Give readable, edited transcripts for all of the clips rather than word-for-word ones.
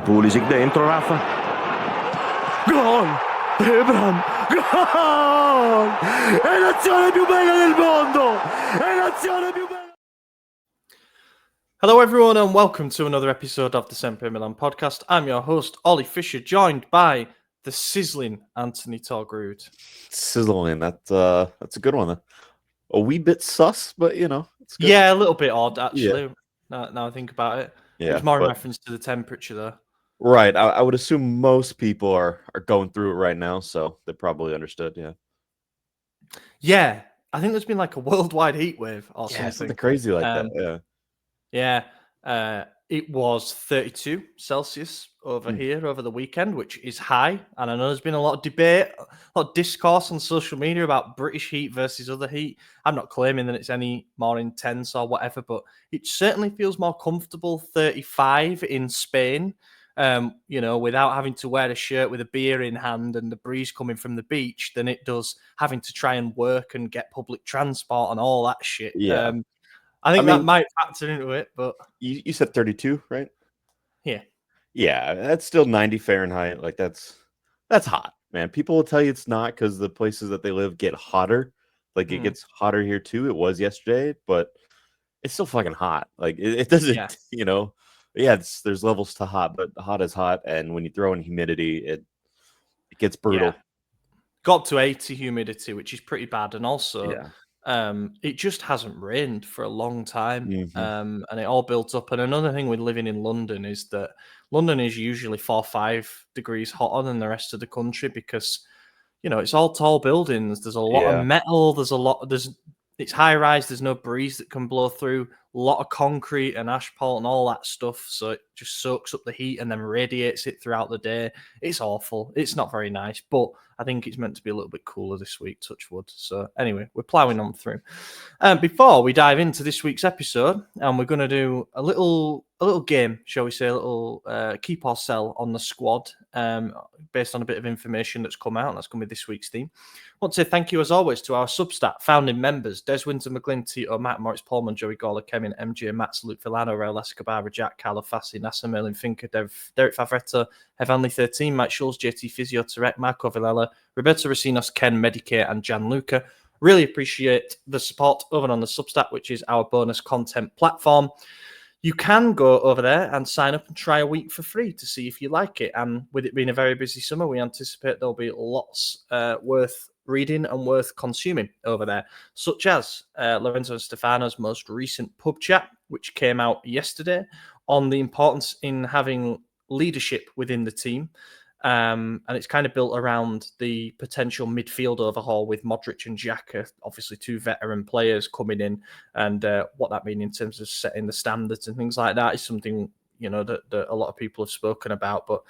Pulisic dentro, Rafa. Gol! Abraham! Gol! È l'azione più bella del mondo! È l'azione più bella! Hello everyone and welcome to another episode of the SempreMilan podcast. I'm your host, Ollie Fisher, joined by the sizzling Anthony Torgrud. Sizzling, that's a good one. A wee bit sus, but you know, it's good. Yeah, a little bit odd actually. Now I think about it. Yeah, it was more in but- reference to the temperature though. Right. I would assume most people are going through it right now, so they probably understood. Yeah. Yeah, I think there's been like a worldwide heat wave or Yeah, something something. crazy like that. Yeah. Yeah, it was 32 Celsius over Hmm. here over the weekend, which is high. And I know there's been a lot of debate, a lot of discourse on social media about British heat versus other heat. I'm not claiming that it's any more intense or whatever, but it certainly feels more comfortable 35 in Spain, without having to wear a shirt with a beer in hand and the breeze coming from the beach than it does having to try and work and get public transport and all that shit. Yeah. I think I that mean- might factor into it, but You said 32, right? yeah. Yeah, that's still 90 Fahrenheit. Like that's hot, man. People will tell you it's not because the places that they live get hotter. Like it gets hotter here too. It was yesterday, but it's still fucking hot. Like it doesn't, Yeah. Yeah, there's levels to hot, but hot is hot, and when you throw in humidity, it gets brutal. Yeah. Got up to 80 humidity, which is pretty bad. And also, Yeah. it just hasn't rained for a long time. Mhm. And it all built up. And another thing with living in London is that London is usually 4 or 5 degrees hotter than the rest of the country because, it's all tall buildings. There's a lot Yeah. of metal. It's high rise. There's no breeze that can blow through. A lot of concrete and asphalt and all that stuff. So it just soaks up the heat and then radiates it throughout the day. It's awful. It's not very nice, but I think it's meant to be a little bit cooler this week, touch wood. So anyway, we're ploughing on through. Before we dive into this week's episode, we're going to do a little game, shall we say, a little keep or sell on the squad, based on a bit of information that's come out. That's going to be this week's theme. I want to say thank you, as always, to our Substack founding members, Des Winter, McGlynn, Theo, Matt, Moritz, Paulman, Joey Gawler, Kemin, MJ, Mats, Luke Villano, Raul Escobar, Jack, Carlo Fassi, Nasser, Merlin, Finker, Derek Favretta, Heavenly 13, Mike Schulz, JT Physio, Tarek, Marco Villela, Roberto Racinos, Ken, Medicare, and Gianluca. Really appreciate the support over on the Substack, which is our bonus content platform. You can go over there and sign up and try a week for free to see if you like it. And with it being a very busy summer, we anticipate there'll be lots worth reading and worth consuming over there, such as Lorenzo and Stefano's most recent pub chat, which came out yesterday on the importance in having leadership within the team. And it's kind of built around the potential midfield overhaul with Modric and Xhaka, obviously 2 veteran players coming in, and what that means in terms of setting the standards and things like that is something, that a lot of people have spoken about, but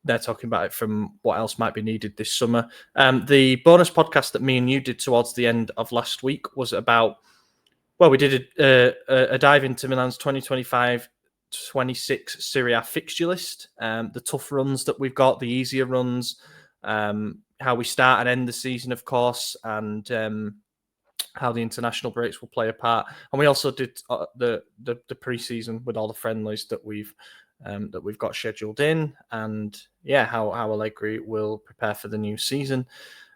they're talking about it from what else might be needed this summer. The bonus podcast that me and you did towards the end of last week was about, we did a dive into Milan's 2025-26 Serie A fixture list, the tough runs that we've got, the easier runs, how we start and end the season, of course, and how the international breaks will play a part. And we also did the pre-season with all the friendlies that we've got scheduled in, and how Allegri will prepare for the new season.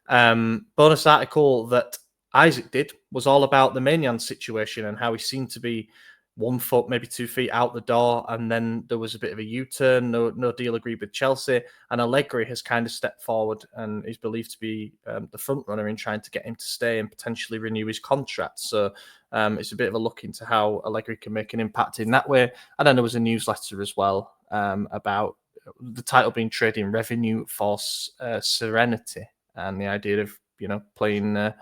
Bonus article that Isaac did was all about the Maignan situation and how he seemed to be 1 foot, maybe 2 feet out the door, and then there was a bit of a U-turn, no deal agreed with Chelsea, and Allegri has kind of stepped forward and is believed to be the front runner in trying to get him to stay and potentially renew his contract. So it's a bit of a look into how Allegri can make an impact in that way. And then there was a newsletter as well about the title being Trading Revenue for Serenity, and the idea of playing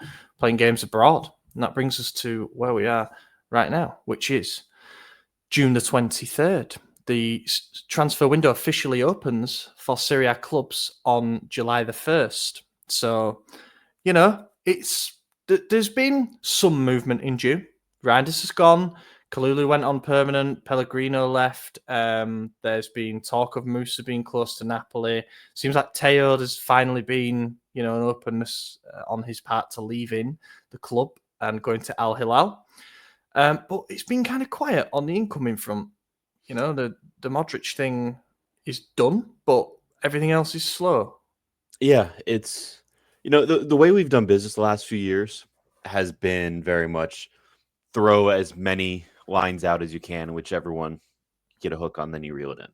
games abroad. And that brings us to where we are right now, which is June the 23rd. The transfer window officially opens for Serie A clubs on July the 1st. So, there's been some movement in June. Reinders has gone. Kalulu went on permanent. Pellegrino left. There's been talk of Musa being close to Napoli. Seems like Theo has finally been, an openness on his part to leaving the club and going to Al Hilal. But it's been kind of quiet on the incoming front. The Modric thing is done, but everything else is slow. Yeah, it's the way we've done business the last few years has been very much throw as many lines out as you can, whichever one get a hook on, then you reel it in.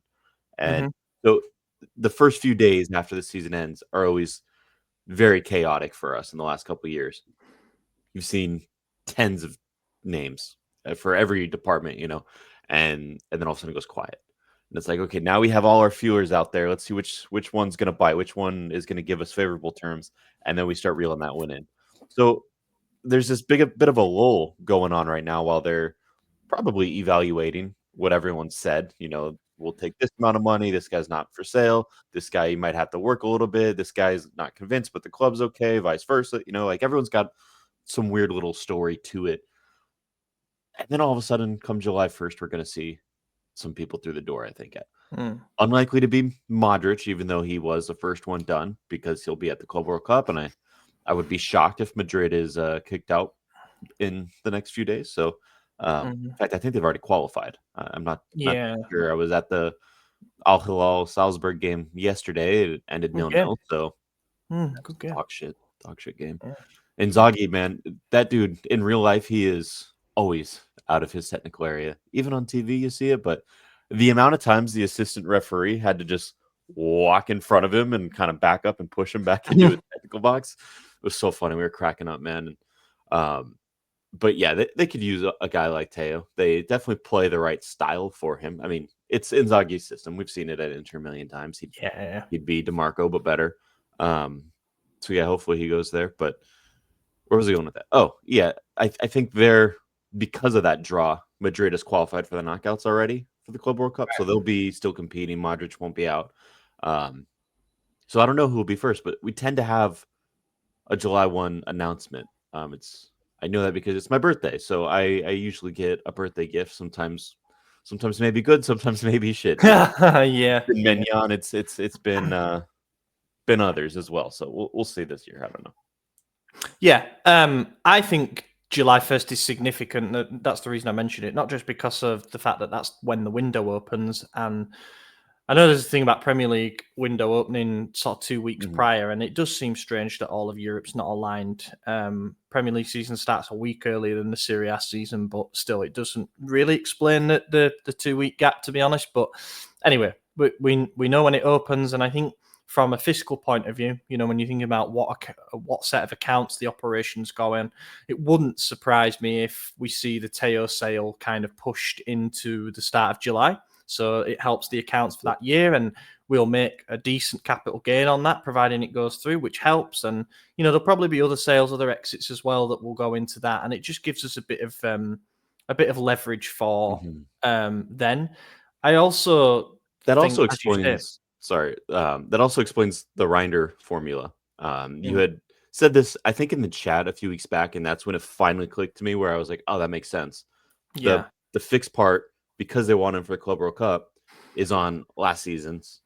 And so the first few days after the season ends are always very chaotic for us in the last couple of years. You've seen tens of names for every department, and then all of a sudden it goes quiet. And it's like, okay, now we have all our feelers out there. Let's see which one's going to bite, which one is going to give us favorable terms, and then we start reeling that one in. So there's this bit of a lull going on right now while they're probably evaluating what everyone said. We'll take this amount of money. This guy's not for sale. This guy, you might have to work a little bit. This guy's not convinced, but the club's okay, vice versa. Like everyone's got some weird little story to it. And then all of a sudden, come July 1st, we're going to see some people through the door, I think. Unlikely to be Modric, even though he was the first one done, because he'll be at the Club World Cup. And I would be shocked if Madrid is kicked out in the next few days. So, in fact, I think they've already qualified. I'm not sure. I was at the Al Hilal Salzburg game yesterday. It ended 0-0. So, good game. Dog shit game. Inzaghi, man, that dude in real life, he is always out of his technical area. Even on TV, you see it. But the amount of times the assistant referee had to just walk in front of him and kind of back up and push him back into his technical box, it was so funny. We were cracking up, man. But yeah, they could use a guy like Theo. They definitely play the right style for him. I mean, it's Inzaghi's system. We've seen it at Inter a million times. He'd be DeMarco, but better. So yeah, hopefully he goes there. But where was he going with that? Oh, yeah. I think because of that draw, Madrid is qualified for the knockouts already for the Club World Cup. So they'll be still competing. Modric won't be out. So I don't know who will be first, but we tend to have a July 1 announcement. I know that because it's my birthday. So I usually get a birthday gift. Sometimes maybe good, sometimes maybe shit. Yeah. Maignan, it's been others as well. So we'll see this year. I don't know. Yeah, I think July 1st is significant. That's the reason I mentioned it, not just because of the fact that that's when the window opens. And I know there's a thing about Premier League window opening sort of 2 weeks prior, and it does seem strange that all of Europe's not aligned. Premier League season starts a week earlier than the Serie A season, but still, it doesn't really explain the 2 week gap, to be honest. But anyway, we know when it opens, and I think from a fiscal point of view, when you think about what set of accounts the operation's going, it wouldn't surprise me if we see the Theo sale kind of pushed into the start of July. So it helps the accounts for that year, and we'll make a decent capital gain on that, providing it goes through, which helps. And there'll probably be other sales, other exits as well that will go into that, and it just gives us a bit of leverage for then. I also that think, also explains. That also explains the Reinders formula. You had said this, I think, in the chat a few weeks back, and that's when it finally clicked to me, where I was like, "Oh, that makes sense." The fixed part, because they want him for the Club World Cup, is on last season's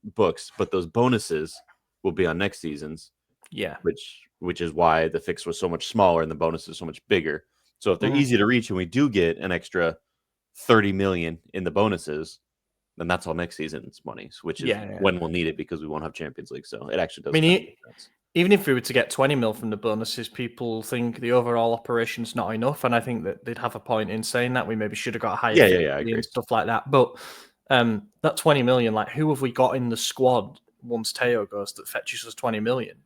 books, but those bonuses will be on next season's. Yeah, which is why the fix was so much smaller and the bonus is so much bigger. So if they're easy to reach and we do get an extra 30 million in the bonuses, then that's all next season's money, which is when we'll need it because we won't have Champions League. So it actually does. I mean, even if we were to get 20 mil from the bonuses, people think the overall operation's not enough, and I think that they'd have a point in saying that we maybe should have got a higher fee and stuff like that. But that 20 million, like, who have we got in the squad once Theo goes that fetches us 20 million?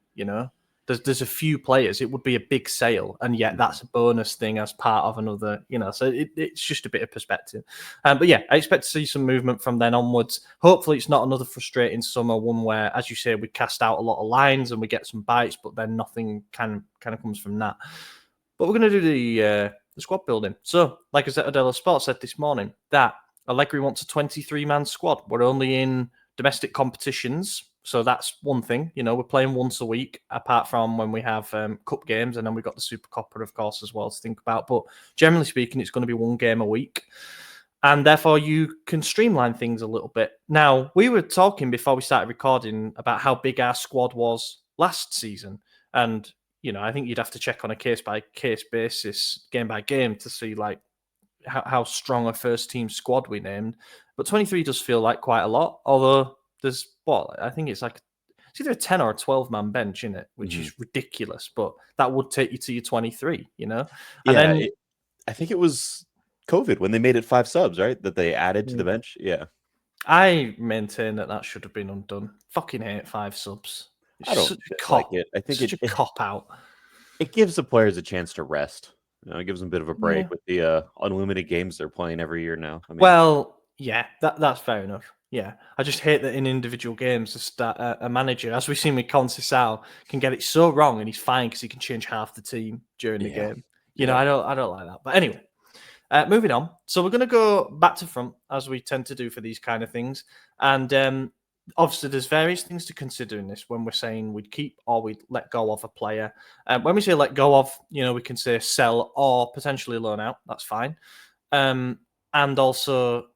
There's a few players. It would be a big sale, and yet that's a bonus thing as part of another, so it's just a bit of perspective. But yeah, I expect to see some movement from then onwards. Hopefully it's not another frustrating summer, one where, as you say, we cast out a lot of lines and we get some bites, but then nothing kind of comes from that. But we're going to do the squad building. So, like Gazzetta dello Sport said this morning, that Allegri wants a 23-man squad. We're only in domestic competitions. So that's one thing, we're playing once a week, apart from when we have cup games, and then we've got the Super Copper, of course, as well to think about. But generally speaking, it's going to be one game a week. And therefore, you can streamline things a little bit. Now, we were talking before we started recording about how big our squad was last season. And, I think you'd have to check on a case-by-case basis, game by game, to see, like, how strong a first team squad we named. But 23 does feel like quite a lot. Although there's I think it's like it's either a 10 or a 12-man bench in it, which is ridiculous. But that would take you to your 23, And then I think it was COVID when they made it 5 subs, right? That they added to the bench. Yeah. I maintain that should have been undone. Fucking hate 5 subs. It's I don't such a like cop. it. I think such a cop out. It gives the players a chance to rest. It gives them a bit of a break Yeah. with the unlimited games they're playing every year now. I mean, Well, yeah, that's fair enough. Yeah, I just hate that in individual games, a manager, as we've seen with Conceição, can get it so wrong, and he's fine because he can change half the team during the game. I don't like that. But anyway, moving on. So we're going to go back to front as we tend to do for these kind of things, and obviously there's various things to consider in this when we're saying we'd keep or we'd let go of a player. When we say let go of, we can say sell or potentially loan out. That's fine. And also,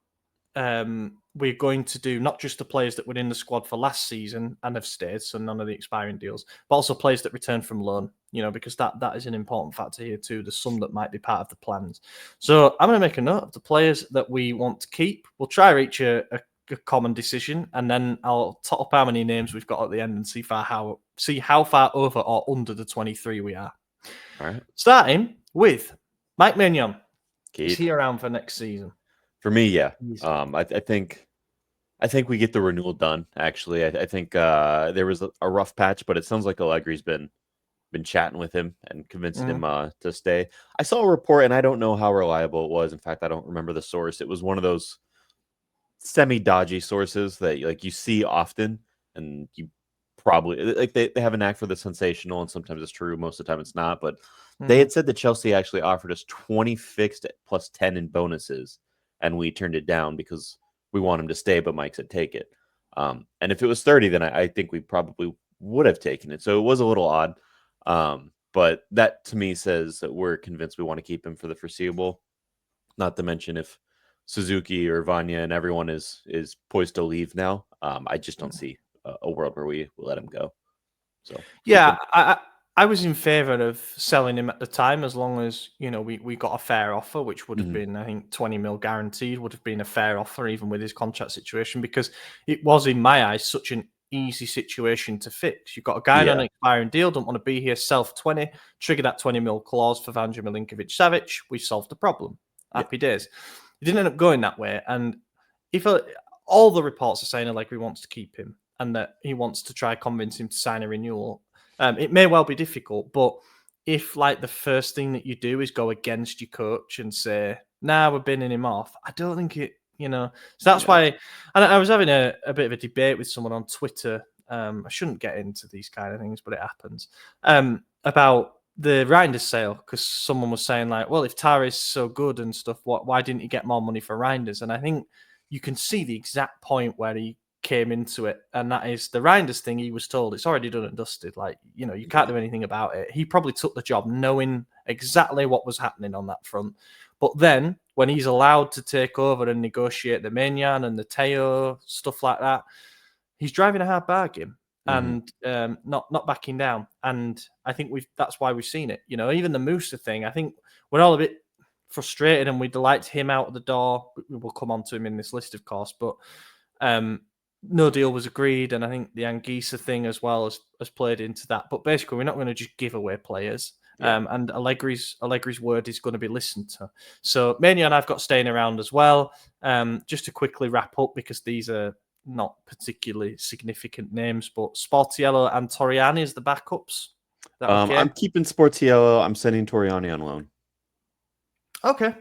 we're going to do not just the players that were in the squad for last season and have stayed, so none of the expiring deals, but also players that return from loan, because that is an important factor here too. There's some that might be part of the plans. So I'm going to make a note of the players that we want to keep. We'll try reach a common decision, and then I'll top up how many names we've got at the end and see how far over or under the 23 we are. All right. Starting with Mike Maignan. Keith. Is he around for next season? For me, yeah. I think we get the renewal done. Actually, I think there was a rough patch, but it sounds like Allegri's been chatting with him and convincing him to stay. I saw a report, and I don't know how reliable it was. In fact, I don't remember the source. It was one of those semi-dodgy sources that you see often, and you probably they have a knack for the sensational, and sometimes it's true, most of the time it's not. But they had said that Chelsea actually offered us 20 fixed plus 10 in bonuses, and we turned it down because we want him to stay, but Mike said take it. And if it was 30, then I think we probably would have taken it. So it was a little odd. But that to me says that we're convinced we want to keep him for the foreseeable. Not to mention if Suzuki or Vanya and everyone is poised to leave now, I just don't see a world where we will let him go. So yeah, I was in favor of selling him at the time, as long as we got a fair offer, which would have been, I think, 20 mil guaranteed would have been a fair offer, even with his contract situation, because it was, in my eyes, such an easy situation to fix. You've got a guy on an expiring deal, don't want to be here, sell for 20, trigger that 20 mil clause for Vanja Milinkovic-Savic. We solved the problem. Happy days. It didn't end up going that way, and if all the reports are saying Allegri wants to keep him and that he wants to try convince him to sign a renewal, it may well be difficult, but if the first thing that you do is go against your coach and say, nah, we're binning him off, I don't think it, so that's why, and I was having a bit of a debate with someone on Twitter. I shouldn't get into these kind of things, but it happens, about the Reinders sale, because someone was saying well, if Tara is so good and stuff, why didn't he get more money for Reinders? And I think you can see the exact point where he came into it, and that is the Reinders thing. He was told it's already done and dusted. You can't do anything about it. He probably took the job knowing exactly what was happening on that front. But then when he's allowed to take over and negotiate the Maignan and the Theo, stuff like that, he's driving a hard bargain and not backing down. And I think that's why we've seen it. Even the Musa thing, I think we're all a bit frustrated and we'd like him out of the door. We'll come on to him in this list, of course, but no deal was agreed, and I think the Anguissa thing as well has played into that. But basically, we're not going to just give away players, and Allegri's word is going to be listened to. So Maignan, I've got staying around as well. Just to quickly wrap up, because these are not particularly significant names, but Sportiello and Torriani as the backups. Okay? I'm keeping Sportiello. I'm sending Torriani on loan. Okay.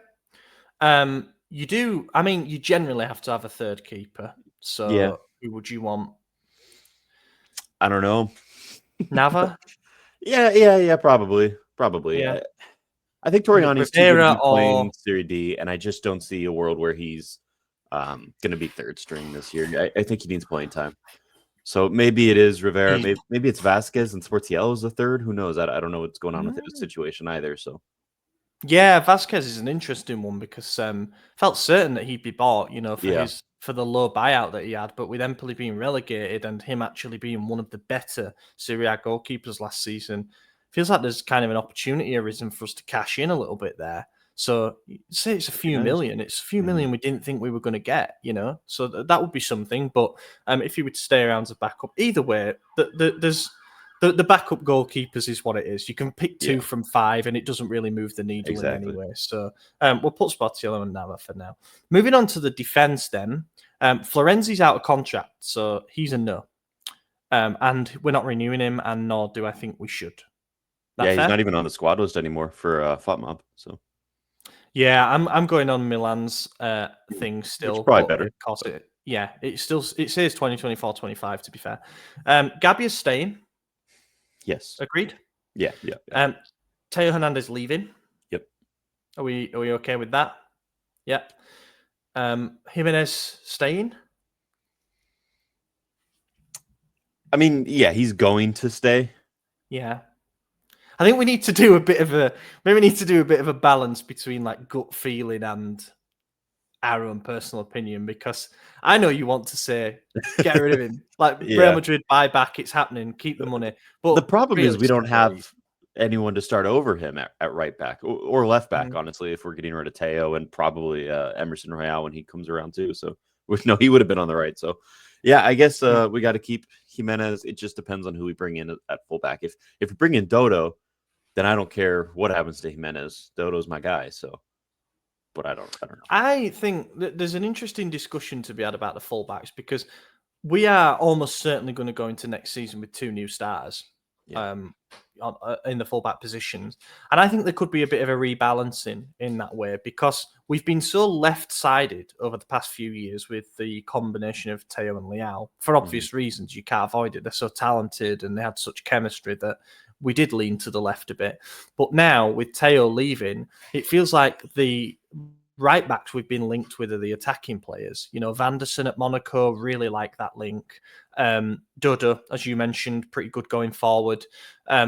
You generally have to have a third keeper. So who would you want? I don't know. Nava? Yeah, probably. Yeah. I think Torriani's too good to be playing Serie D, and I just don't see a world where he's going to be third string this year. I think he needs playing time. So maybe it is Rivera. Maybe it's Vasquez and Sportiello is the third. Who knows? I don't know what's going on with his situation either. So. Yeah, Vasquez is an interesting one because felt certain that he'd be bought, for the low buyout that he had, but with Empoli being relegated and him actually being one of the better Serie A goalkeepers last season, feels like there's kind of an opportunity arisen for us to cash in a little bit there. So say it's a few million. It's a few million we didn't think we were going to get, So that would be something. But if he would stay around as a backup, either way, there's the backup goalkeepers is what it is. You can pick 2 from 5, and it doesn't really move the needle in any way. So we'll put Sportiello and Nava for now. Moving on to the defense, then Florenzi's out of contract, so he's a no. And we're not renewing him, and nor do I think we should. He's not even on the squad list anymore for FOTMOB. So yeah, I'm going on Milan's thing still. Which probably better. It says 2024-25 to be fair. Gabia's staying. Yes. Agreed. Yeah. Theo Hernandez leaving. Yep. Are we okay with that? Yep. Jimenez staying. I mean, yeah, he's going to stay. Yeah. I think we need to do a bit of a balance between like gut feeling and our own personal opinion, because I know you want to say get rid of him, like Real Madrid buy back, it's happening, keep the money. But the problem is we don't have anyone to start over him at right back or left back. Honestly, if we're getting rid of Theo and probably Emerson Royale when he comes around too. So no, he would have been on the right. So yeah, I guess we got to keep Jimenez. It just depends on who we bring in at fullback. If we bring in Dodo, then I don't care what happens to Jimenez. Dodo's my guy. So, but I don't know. I think that there's an interesting discussion to be had about the fullbacks, because we are almost certainly going to go into next season with 2 new stars in the fullback positions. And I think there could be a bit of a rebalancing in that way, because we've been so left-sided over the past few years with the combination of Theo and Leao. For obvious reasons, you can't avoid it. They're so talented and they had such chemistry that we did lean to the left a bit. But now with Theo leaving, it feels like the right backs we've been linked with are the attacking players. Vanderson at Monaco, really like that link. Dodo, as you mentioned, pretty good going forward.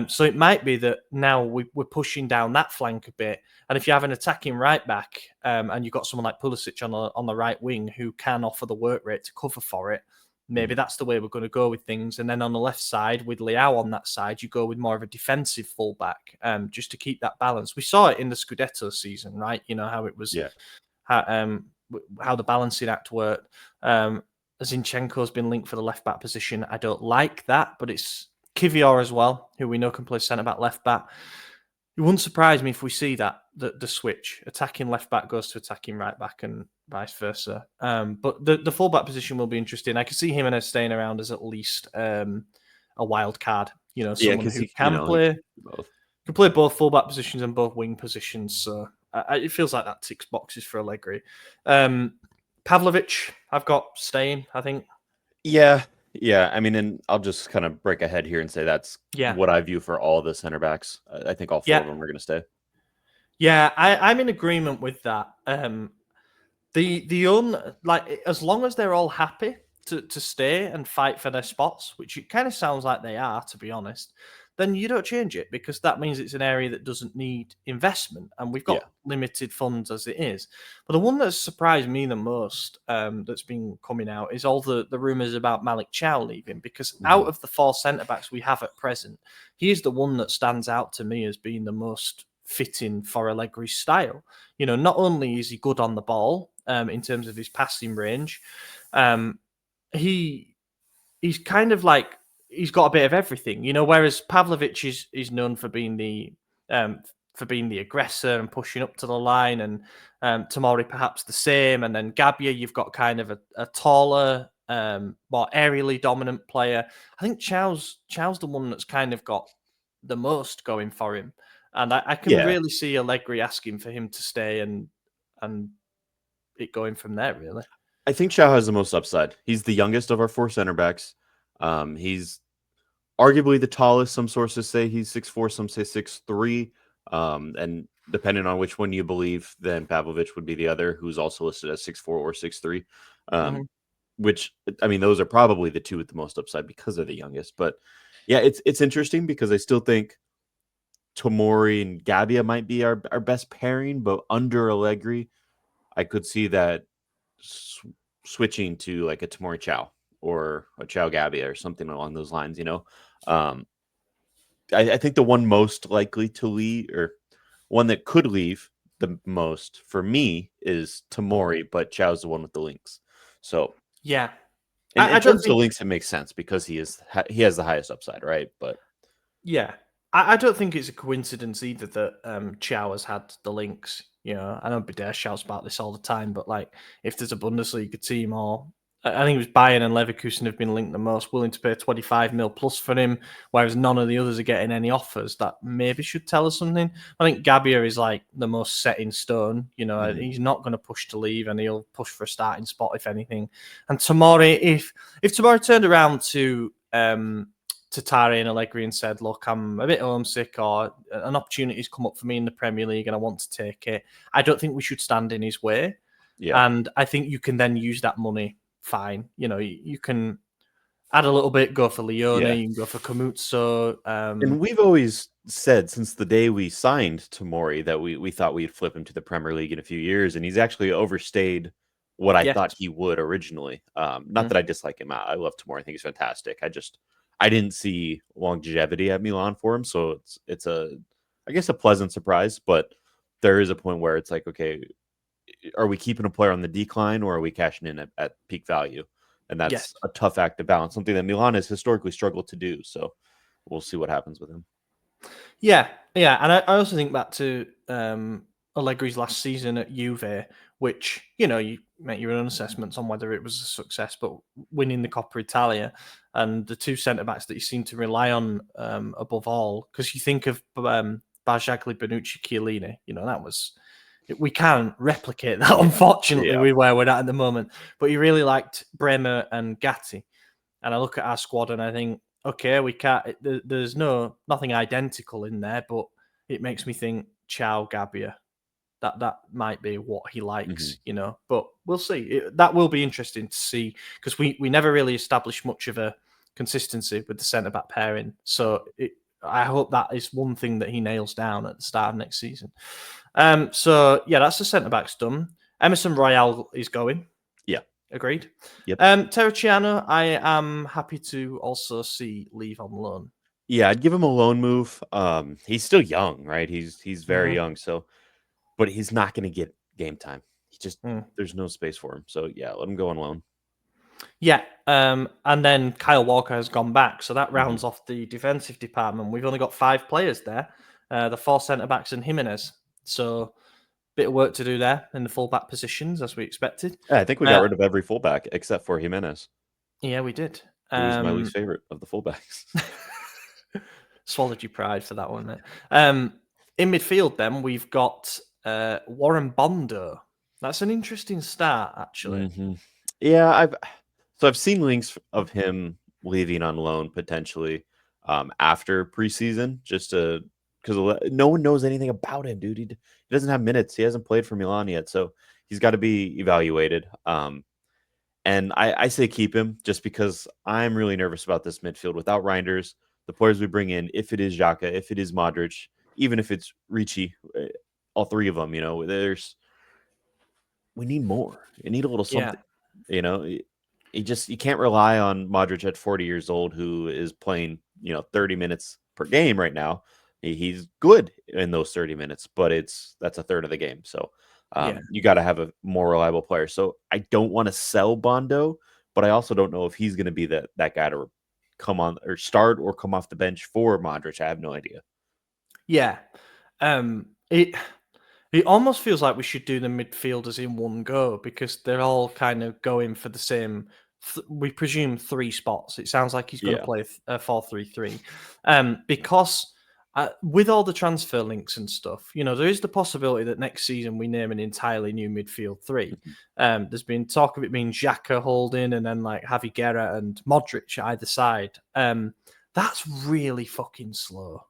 So it might be that now we're pushing down that flank a bit. And if you have an attacking right back and you've got someone like Pulisic on the right wing who can offer the work rate to cover for it, maybe that's the way we're going to go with things. And then on the left side, with Leao on that side, you go with more of a defensive fullback, just to keep that balance. We saw it in the Scudetto season, right? How it was, how the balancing act worked. Zinchenko's been linked for the left back position. I don't like that, but it's Kivior as well, who we know can play centre back, left back. It wouldn't surprise me if we see that the switch, attacking left back goes to attacking right back and vice versa. But the fullback position will be interesting. I can see Jimenez staying around as at least a wild card. Someone who can play both fullback positions and both wing positions. So it feels like that ticks boxes for Allegri. Pavlovic, I've got staying, I think. Yeah. I mean, and I'll just kind of break ahead here and say that's what I view for all the center backs. I think all 4 of them are going to stay. Yeah, I'm in agreement with that. As long as they're all happy to stay and fight for their spots, which it kind of sounds like they are, to be honest, then you don't change it, because that means it's an area that doesn't need investment, and we've got limited funds as it is. But the one that's surprised me the most that's been coming out is all the rumours about Malik Thiaw leaving, because out of the 4 centre-backs we have at present, he is the one that stands out to me as being the most fitting for Allegri's style. Not only is he good on the ball in terms of his passing range, he's kind of like, he's got a bit of everything, whereas Pavlovic is known for being the aggressor and pushing up to the line, and Tomori perhaps the same. And then Gabia, you've got kind of a taller, more aerially dominant player. I think Thiaw's the one that's kind of got the most going for him. And I can really see Allegri asking for him to stay and it going from there, really. I think Thiaw has the most upside. He's the youngest of our 4 center backs. He's arguably the tallest. Some sources say he's 6'4", some say 6'3". And depending on which one you believe, then Pavlovic would be the other, who's also listed as 6'4" or 6'3". Which, I mean, those are probably the 2 with the most upside because they're the youngest. But yeah, it's interesting because I still think Tomori and Gabia might be our best pairing, but under Allegri, I could see that switching to like a Tomori Thiaw or a Thiaw Gabia or something along those lines. I think the one most likely to leave, or one that could leave, the most for me is Tomori, but Thiaw's the one with the links. So Yeah. in I don't terms of think the links, it makes sense because he has the highest upside, right? But Yeah, I don't think it's a coincidence either that Thiaw has had the links. You know, I know Bidder shouts about this all the time, but like, if there's a Bundesliga team, or I think it was Bayern and Leverkusen have been linked the most, willing to pay 25 mil plus for him, whereas none of the others are getting any offers. That maybe should tell us something. I think Gabia is like the most set in stone. You know, he's not going to push to leave, and he'll push for a starting spot if anything. And Tomori, if Tomori turned around to Tari and Allegri and said, look, I'm a bit homesick, or an opportunity's come up for me in the Premier League and I want to take it, I don't think we should stand in his way. yeah, And I think you can then use that money fine. You know, you can add a little bit, go for Leone, yeah. you can go for Camuzzo. And we've always said since the day we signed Tomori that we thought we'd flip him to the Premier League in a few years, and he's actually overstayed what I Yes. thought he would originally. Not that I dislike him. I love Tomori. I think he's fantastic. I didn't see longevity at Milan for him, so it's I guess a pleasant surprise. But there is a point where it's like, okay, are we keeping a player on the decline, or are we cashing in at peak value? And that's Yes. a tough act to balance, something that Milan has historically struggled to do. So we'll see what happens with him. Yeah, and I also think back to Allegri's last season at Juve, which, you know, you make your own assessments on whether it was a success, but winning the Coppa Italia and the two centre-backs that you seem to rely on above all, because you think of Barzagli, Bonucci, Chiellini, you know, we can't replicate that, unfortunately, Yeah. with where we're at the moment. But you really liked Bremer and Gatti. And I look at our squad and I think, okay, we can't. There's nothing identical in there, but it makes me think Thiaw, Gabia. That might be what he likes, you know. But we'll see. That will be interesting to see, because we never really established much of a consistency with the centre back pairing. So I hope that is one thing that he nails down at the start of next season. So yeah, that's the centre backs done. Emerson Royale is going. Yeah. Agreed. Yep. Terracciano, I am happy to also see leave on loan. Yeah, I'd give him a loan move. He's still young, right? He's very young, so but he's not going to get game time. He just there's no space for him. So yeah, let him go on loan. Yeah, and then Kyle Walker has gone back, so that rounds off the defensive department. We've only got 5 players there, the 4 centre backs and Jimenez. So bit of work to do there in the fullback positions, as we expected. Yeah, I think we got rid of every fullback except for Jimenez. Yeah, we did. Who was my least favorite of the fullbacks. Swallowed your pride for that one, mate. In midfield, then we've got Warren Bondo. That's an interesting start, actually. Yeah, I've seen links of him leaving on loan potentially after preseason, just because no one knows anything about him, dude. He doesn't have minutes. He hasn't played for Milan yet, so he's got to be evaluated. And I say keep him just because I'm really nervous about this midfield without Reinders. The players we bring in, if it is Xhaka, if it is Modric, even if it's Ricci, all 3 of them, you know, we need more. You need a little something, you know. You can't rely on Modric at 40 years old, who is playing, 30 minutes per game right now. He's good in those 30 minutes, but that's a third of the game. So you got to have a more reliable player. So I don't want to sell Bondo, but I also don't know if he's going to be that guy to come on or start or come off the bench for Modric. I have no idea. Yeah. It almost feels like we should do the midfielders in one go, because they're all kind of going for the same, we presume, 3 spots. It sounds like he's going to play a 4-3-3. Because with all the transfer links and stuff, there is the possibility that next season we name an entirely new midfield 3. There's been talk of it being Xhaka holding and then like Javi Guerra and Modric either side. That's really fucking slow.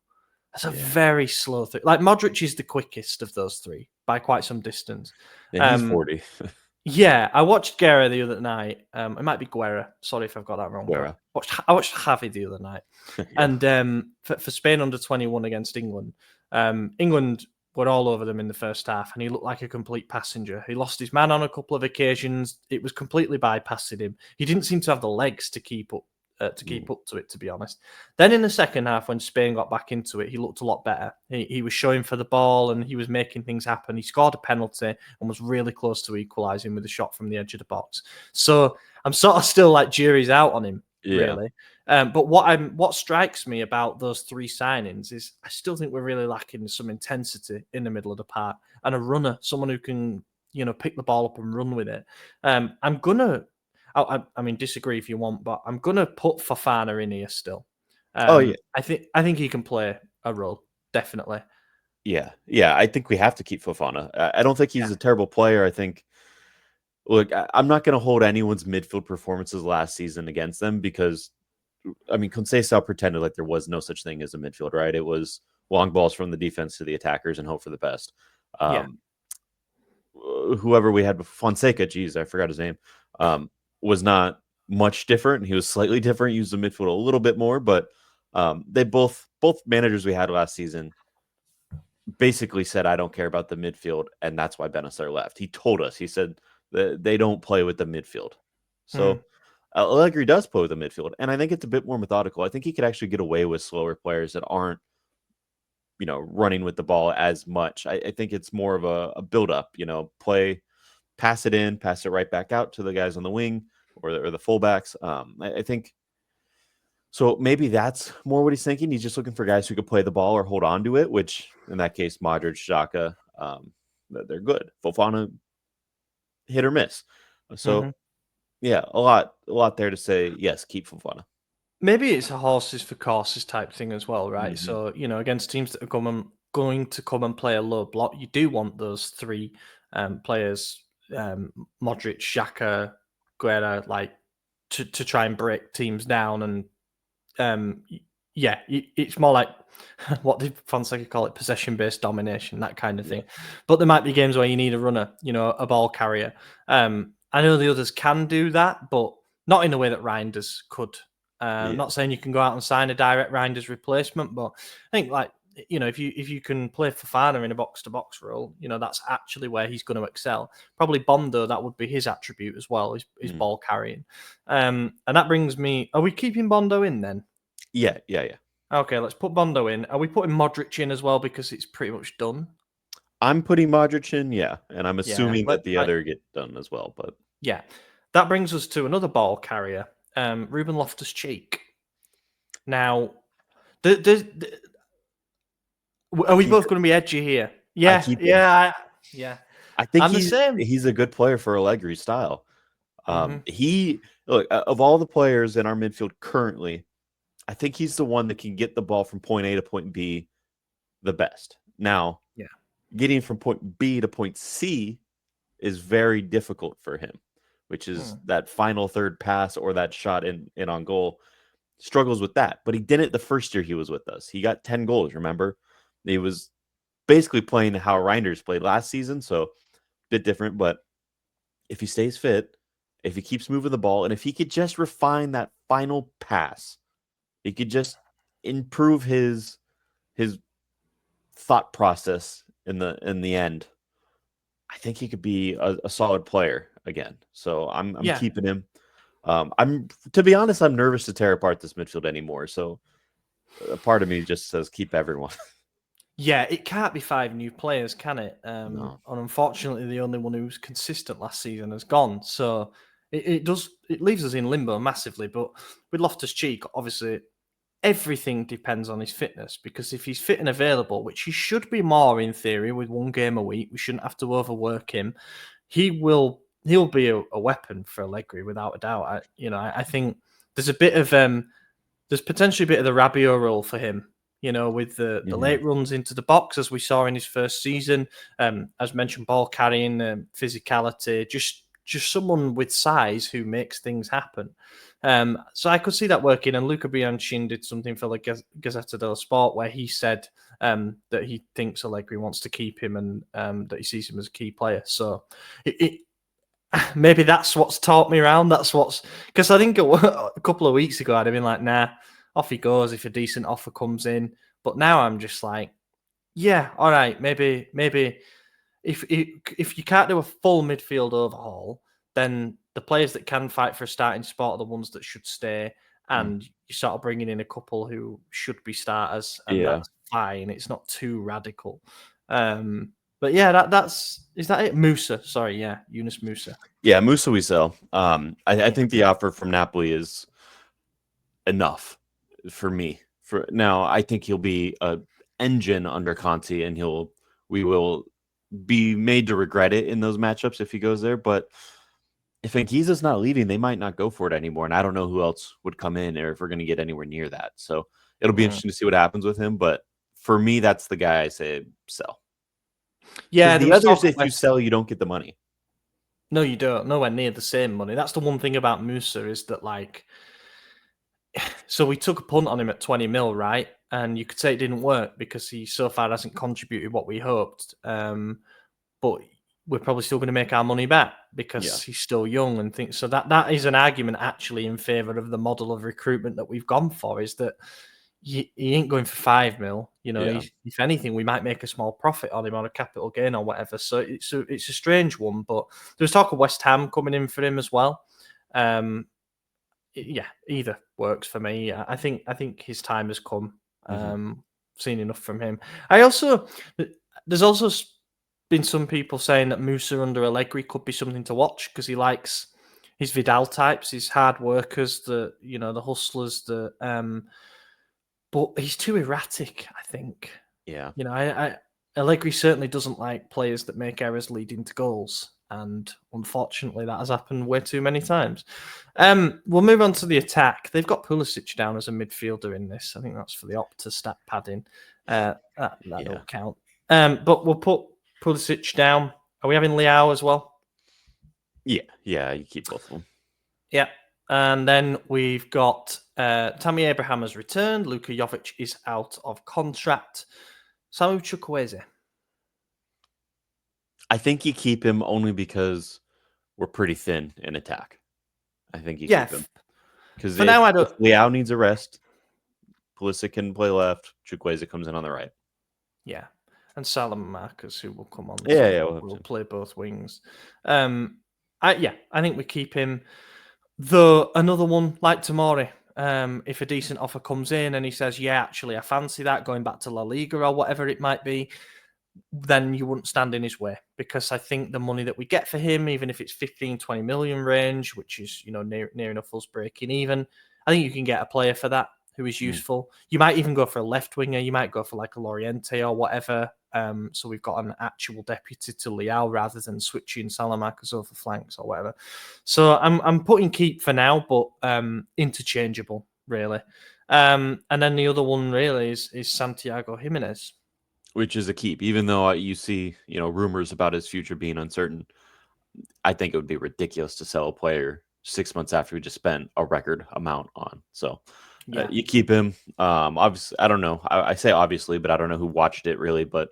That's a very slow thing. Like, Modric is the quickest of those 3 by quite some distance. And he's 40. Yeah, I watched Guerra the other night. It might be Guerra. Sorry if I've got that wrong. Guerra. I watched Javi the other night. And for Spain under 21 against England, England were all over them in the first half, and he looked like a complete passenger. He lost his man on a couple of occasions. It was completely bypassing him. He didn't seem to have the legs to keep up to keep up to it, to be honest. Then in the second half, when Spain got back into it, he looked a lot better. He was showing for the ball and he was making things happen. He scored a penalty and was really close to equalising with a shot from the edge of the box. So I'm sort of still like jury's out on him, really. But what strikes me about those 3 signings is I still think we're really lacking some intensity in the middle of the park and a runner, someone who can, pick the ball up and run with it. I'm gonna. I mean, disagree if you want, but I'm gonna put Fofana in here still. I think he can play a role, definitely. Yeah. I think we have to keep Fofana. I don't think he's a terrible player. I think. Look, I'm not going to hold anyone's midfield performances last season against them because, I mean, Conceição pretended like there was no such thing as a midfield, right? It was long balls from the defense to the attackers and hope for the best. Whoever we had, Fonseca, geez, I forgot his name, was not much different. He was slightly different, used the midfield a little bit more, but they both managers we had last season basically said, I don't care about the midfield, and that's why Benacer left. He told us, he said that they don't play with the midfield. So Allegri does play with the midfield, and I think it's a bit more methodical. I think he could actually get away with slower players that aren't, running with the ball as much. I think it's more of a build-up, play, pass it in, pass it right back out to the guys on the wing or the fullbacks. I think so. Maybe that's more what he's thinking. He's just looking for guys who could play the ball or hold on to it, which in that case, Modric, Xhaka, they're good. Fofana, hit or miss. So, yeah, a lot there to say, yes, keep Fofana. Maybe it's a horses for courses type thing as well, right? So, against teams that are going to come and play a low block, you do want those 3 players, Modric, Xhaka, Guerra, like to try and break teams down. And it's more like, what did Fonseca call it? Possession-based domination, that kind of thing. But there might be games where you need a runner, a ball carrier. I know the others can do that, but not in the way that Reinders could. I'm not saying you can go out and sign a direct Reinders replacement, but I think if you can play Fofana in a box-to-box role, that's actually where he's going to excel. Probably Bondo, that would be his attribute as well, his ball carrying. And that brings me... Are we keeping Bondo in then? Yeah. Okay, let's put Bondo in. Are we putting Modric in as well because it's pretty much done? I'm putting Modric in, and I'm assuming that the other get done as well. But yeah, that brings us to another ball carrier, Ruben Loftus-Cheek. Now, are we both going to be edgy here? Yeah. I think I'm the same. He's a good player for Allegri's style. He of all the players in our midfield currently, I think he's the one that can get the ball from point A to point B the best. Now, getting from point B to point C is very difficult for him, which is that final third pass or that shot in on goal. Struggles with that, but he did it the first year he was with us. He got 10 goals, remember? He was basically playing how Reinders played last season, so a bit different, but if he stays fit, if he keeps moving the ball, and if he could just refine that final pass, he could just improve his thought process in the end. I think he could be a solid player again. So I'm keeping him. To be honest, I'm nervous to tear apart this midfield anymore. So a part of me just says keep everyone. Yeah, it can't be 5 new players, can it? No. And unfortunately, the only one who was consistent last season has gone. So it leaves us in limbo massively. But with Loftus-Cheek, obviously, everything depends on his fitness, because if he's fit and available, which he should be more in theory with 1 game a week, we shouldn't have to overwork him. He'll be a weapon for Allegri without a doubt. I think there's a bit of there's potentially a bit of the Rabiot role for him. With the late runs into the box, as we saw in his first season, as mentioned, ball carrying, physicality, just someone with size who makes things happen. So I could see that working. And Luca Bianchin did something for the Gazzetta dello Sport where he said that he thinks Allegri wants to keep him and that he sees him as a key player. So maybe that's what's taught me around. Because I think a couple of weeks ago I'd have been like, nah, off he goes if a decent offer comes in. But now I'm just like, yeah, all right, maybe if you can't do a full midfield overhaul, then the players that can fight for a starting spot are the ones that should stay. and you're sort of bringing in a couple who should be starters, and Yeah. that's fine. It's not too radical. But yeah, is that it? Musa, sorry, yeah, Yunus Musa. Yeah, Musa we sell. I think the offer from Napoli is enough for me. For now, I think he'll be a engine under Conte, and we will be made to regret it in those matchups if he goes there. But if Anguissa's not leaving, they might not go for it anymore. And I don't know who else would come in or if we're going to get anywhere near that. So it'll be interesting to see what happens with him. But for me, that's the guy I say sell. Yeah, the others, if you sell, you don't get the money. No, you don't. Nowhere near the same money. That's the one thing about Musa is that, like, so we took a punt on him at 20 mil, right? And you could say it didn't work because he so far hasn't contributed what we hoped. But we're probably still going to make our money back because he's still young and things. So that is an argument actually in favour of the model of recruitment that we've gone for, is that he ain't going for 5 mil. You know, if anything, we might make a small profit on him on a capital gain or whatever. So it's a strange one, but there's talk of West Ham coming in for him as well. Yeah, either works for me. I think his time has come. Seen enough from him. There's also been some people saying that Musa under Allegri could be something to watch because he likes his Vidal types, his hard workers, the hustlers, but he's too erratic, I think. Yeah. You know, Allegri certainly doesn't like players that make errors leading to goals. And unfortunately, that has happened way too many times. We'll move on to the attack. They've got Pulisic down as a midfielder in this. I think that's for the Opta stat padding. That don't count. But we'll put Pulisic down. Are we having Thiaw as well? Yeah, you keep both of them. Yeah. And then we've got Tammy Abraham has returned. Luka Jovic is out of contract. Samu Chukwueze. I think you keep him only because we're pretty thin in attack. I think you keep him. Because for now, I don't. If Thiaw needs a rest, Pulisic can play left. Chukwueze comes in on the right. Yeah. And Salem Marcus, who will come on. We'll play both wings. I think we keep him. Though another one like Tomori, if a decent offer comes in and he says, yeah, actually, I fancy that, going back to La Liga or whatever it might be, then you wouldn't stand in his way, because I think the money that we get for him, even if it's 15, 20 million range, which is, near enough us breaking even, I think you can get a player for that who is useful. You might even go for a left winger. You might go for like a Loriente or whatever. So we've got an actual deputy to Thiaw rather than switching Salamakers over flanks or whatever. So I'm putting keep for now, but interchangeable really. And then the other one really is Santiago Jimenez, which is a keep, even though you see rumors about his future being uncertain. I think it would be ridiculous to sell a player 6 months after we just spent a record amount on. So you keep him. Obviously, I don't know. I say obviously, but I don't know who watched it really. But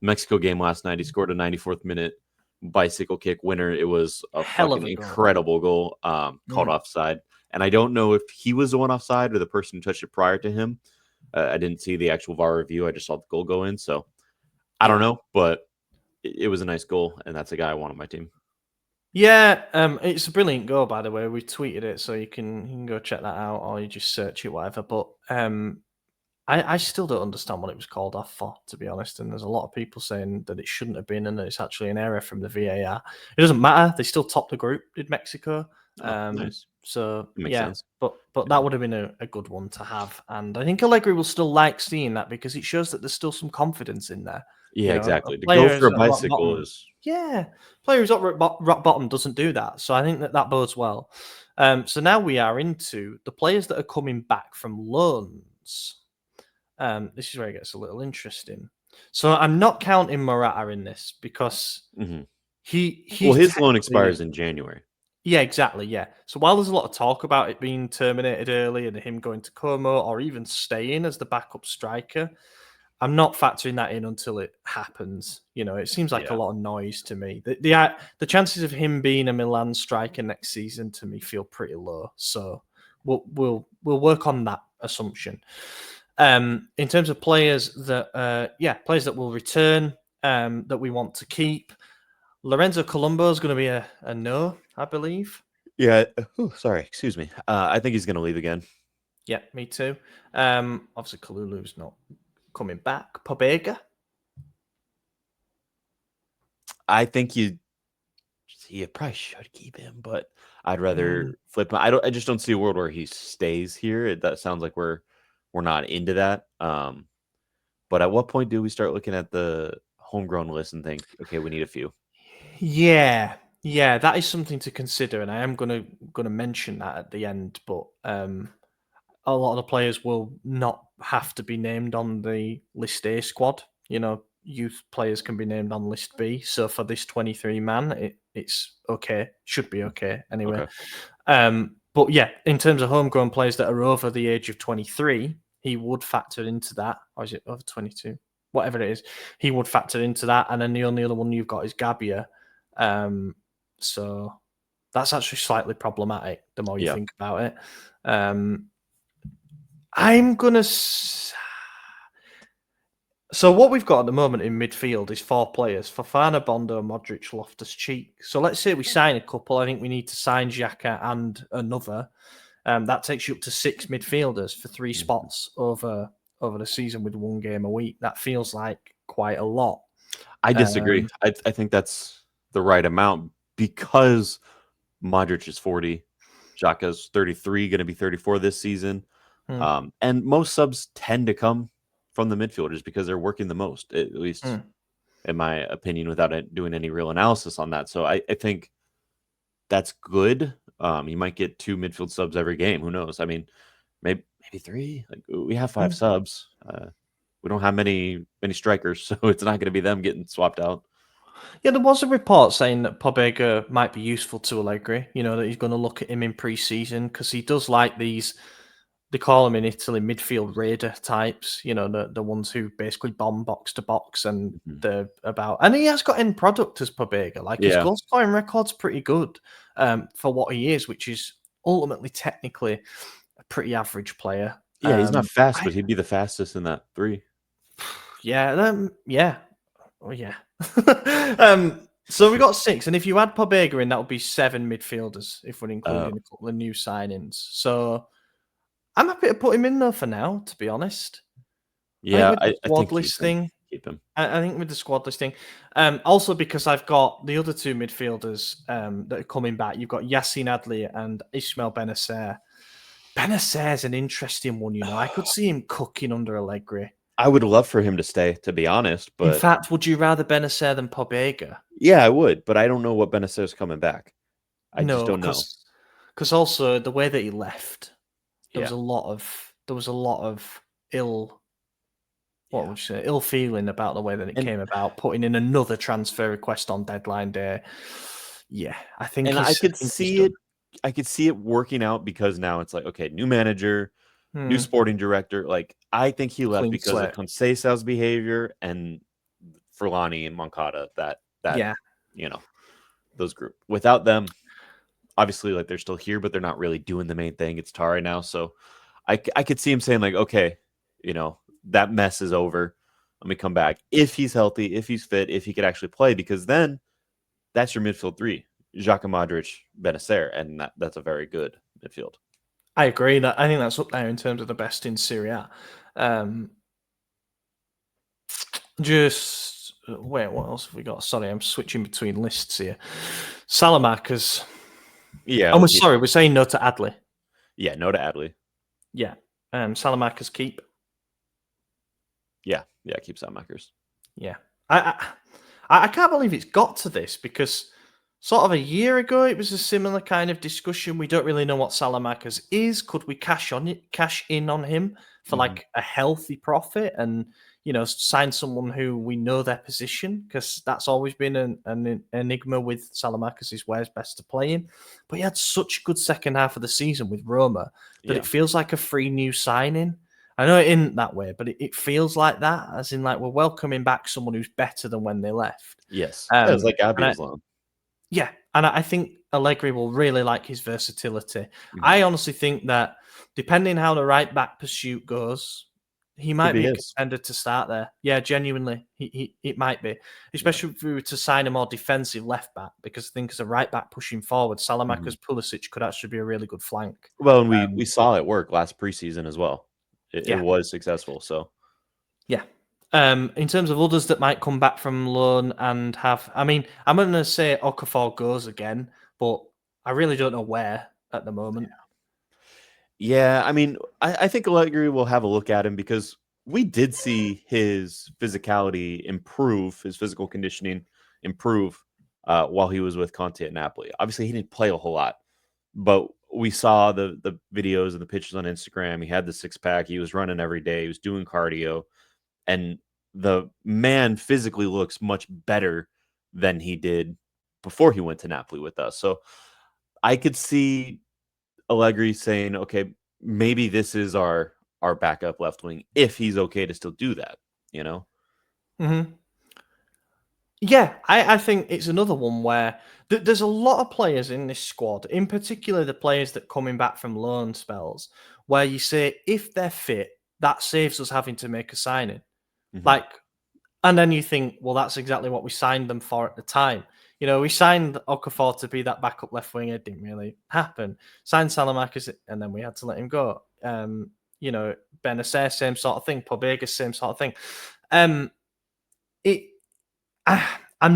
Mexico game last night, he scored a 94th minute bicycle kick winner. It was a fucking incredible goal. Called offside, and I don't know if he was the one offside or the person who touched it prior to him. I didn't see the actual VAR review. I just saw the goal go in. So I don't know, but it was a nice goal, and that's a guy I want on my team. Yeah, it's a brilliant goal, by the way. We tweeted it, so you can go check that out, or you just search it, whatever. But I still don't understand what it was called off for, to be honest. And there's a lot of people saying that it shouldn't have been, and that it's actually an error from the VAR. It doesn't matter. They still topped the group, did Mexico. Nice. So makes sense. But that would have been a good one to have. And I think Allegri will still like seeing that, because it shows that there's still some confidence in there. Yeah, exactly. To go for a bicycle is... Yeah, player who's at rock bottom doesn't do that. So I think that bodes well. So now we are into the players that are coming back from loans. This is where it gets a little interesting. So I'm not counting Morata in this, because his loan expires in January. Yeah, exactly. Yeah. So while there's a lot of talk about it being terminated early and him going to Como or even staying as the backup striker, I'm not factoring that in until it happens. It seems like a lot of noise to me. The chances of him being a Milan striker next season to me feel pretty low. So we'll work on that assumption. In terms of players that will return, that we want to keep, Lorenzo Colombo is going to be a no, I believe. Yeah. Sorry. Excuse me. I think he's going to leave again. Yeah, me too. Obviously, Kalulu's not coming back. Pobega. I think you probably should keep him, but I'd rather Mm. flip him. I just don't see a world where he stays here. That sounds like we're not into that. But at what point do we start looking at the homegrown list and think, okay, we need a few? Yeah, that is something to consider, and I am gonna mention that at the end. But a lot of the players will not have to be named on the list A squad. Youth players can be named on list B. So for this 23 man, it's okay. Should be okay anyway. Okay. But yeah, in terms of homegrown players that are over the age of 23, he would factor into that. Or is it over 22? Whatever it is, he would factor into that. And then the only other one you've got is Gabia. So that's actually slightly problematic the more you think about it. I'm going to... So what we've got at the moment in midfield is 4 players: Fofana, Bondo, Modric, Loftus-Cheek. So let's say we sign a couple. I think we need to sign Xhaka and another. That takes you up to 6 midfielders for 3 spots over the season with 1 game a week. That feels like quite a lot. I disagree. I think that's the right amount because Modric is 40, Xhaka's 33, going to be 34 this season. And most subs tend to come from the midfielders because they're working the most, at least in my opinion, without doing any real analysis on that. So I think that's good. You might get 2 midfield subs every game. Who knows? I mean, maybe 3. Like, we have 5 subs. We don't have many strikers, so it's not going to be them getting swapped out. Yeah, there was a report saying that Pobega might be useful to Allegri. That he's going to look at him in pre-season because he does like these. They call them in Italy midfield raider types. The ones who basically bomb box to box, and they're about. And he has got end product as Pobega. Like his goal scoring record's pretty good for what he is, which is ultimately technically a pretty average player. Yeah, he's not fast, but he'd be the fastest in that 3. Yeah, Oh yeah. So we got 6, and if you add Pobega in, that would be 7 midfielders if we're including a couple of new signings. So I'm happy to put him in though for now, to be honest. Yeah, I think with the squad listing, keep him. I think with the squad listing, also because I've got the other 2 midfielders that are coming back. You've got Yacine Adli and Ismail Benacer. Benacer's an interesting one. I could see him cooking under Allegri. I would love for him to stay, to be honest. But in fact, would you rather Benacer than Pobega? Yeah, I would, but I don't know what Benacer's coming back. I just don't know. Because also the way that he left, there was a lot of ill feeling about the way that it came about, putting in another transfer request on deadline day. Yeah, I think I could see it. I could see it working out because now it's like, okay, new manager, new sporting director. Like, I think he left because of Conceição's behavior and Furlani and Moncada. That those group. Without them, obviously, like, they're still here, but they're not really doing the main thing. It's Tari now, so I could see him saying like, okay, that mess is over. Let me come back if he's healthy, if he's fit, if he could actually play, because then that's your midfield 3: Xhaka, Modric, Benacer, and that's a very good midfield. I agree. I think that's up there in terms of the best in Serie A. Wait, what else have we got? Sorry, I'm switching between lists here. Salamakas. Yeah. Oh, we're saying no to Adli. Yeah, no to Adli. Yeah. Salamakas keep. Yeah, keep Salamakers. Yeah. I can't believe it's got to this because sort of a year ago it was a similar kind of discussion. We don't really know what Salamakers is. Could we cash in on him for like a healthy profit and sign someone who we know their position? Because that's always been an enigma with Salamakers, is where's best to play him. But he had such a good second half of the season with Roma that it feels like a free new signing. I know it isn't that way, but it feels like that, as in like we're welcoming back someone who's better than when they left. Yes, it was like Gabi's loan. Yeah, and I think Allegri will really like his versatility. I honestly think that depending how the right back pursuit goes, He might be be a his. contender to start there. Yeah, genuinely, it might be. Especially if we were to sign a more defensive left back, because I think as a right back pushing forward, Salamakers, Pulisic could actually be a really good flank. Well, and we saw it work last preseason as well. It was successful. So yeah. In terms of others that might come back from loan and have, I mean, I'm going to say Okafor goes again, but I really don't know where at the moment. Yeah, I mean, I think Allegri will have a look at him because we did see his physicality improve, his physical conditioning improve while he was with Conte at Napoli. Obviously, he didn't play a whole lot, but we saw the videos and the pictures on Instagram. He had the six pack. He was running every day. He was doing cardio, and the man physically looks much better than he did before he went to Napoli with us. So I could see Allegri saying, okay, maybe this is our backup left wing if he's okay to still do that, you know? Mm-hmm. Yeah, I think it's another one where there's a lot of players in this squad, in particular the players that coming back from loan spells, where you say if they're fit, that saves us having to make a signing. Like, and then you think, well, that's exactly what we signed them for at the time. You know, we signed Okafor to be that backup left winger. It didn't really happen. Signed Salamakers, and then we had to let him go. You know, Benacer, same sort of thing. Pobega, same sort of thing. I'm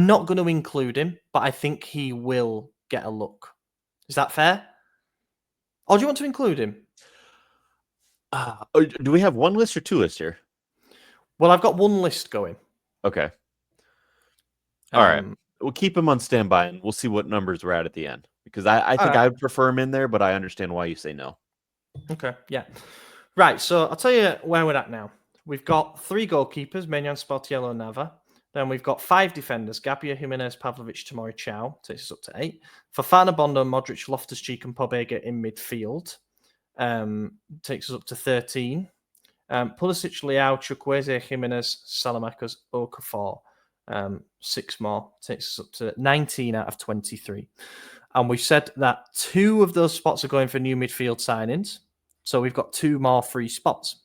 not going to include him, but I think he will get a look. Is that fair? Or do you want to include him? Do we have one list or two lists here? Well, I've got one list going. Okay. All right. We'll keep him on standby and we'll see what numbers we're at the end. Because I think I would prefer him in there, but I understand why you say no. Okay, yeah. Right, so I'll tell you where we're at now. We've got 3 goalkeepers, Maignan, Sportiello, Nava. Then we've got 5 defenders, Gabia, Jimenez, Pavlovic, Tomori, Thiaw, takes us up to 8. Fofana, Bondo, Modric, Loftus-Cheek and Pobega in midfield, takes us up to 13. Pulisic, Leao, Chukwueze, Jimenez, Salamakers, Okafor, 6 more, takes us up to 19 out of 23. And we've said that 2 of those spots are going for new midfield signings. So we've got 2 more free spots.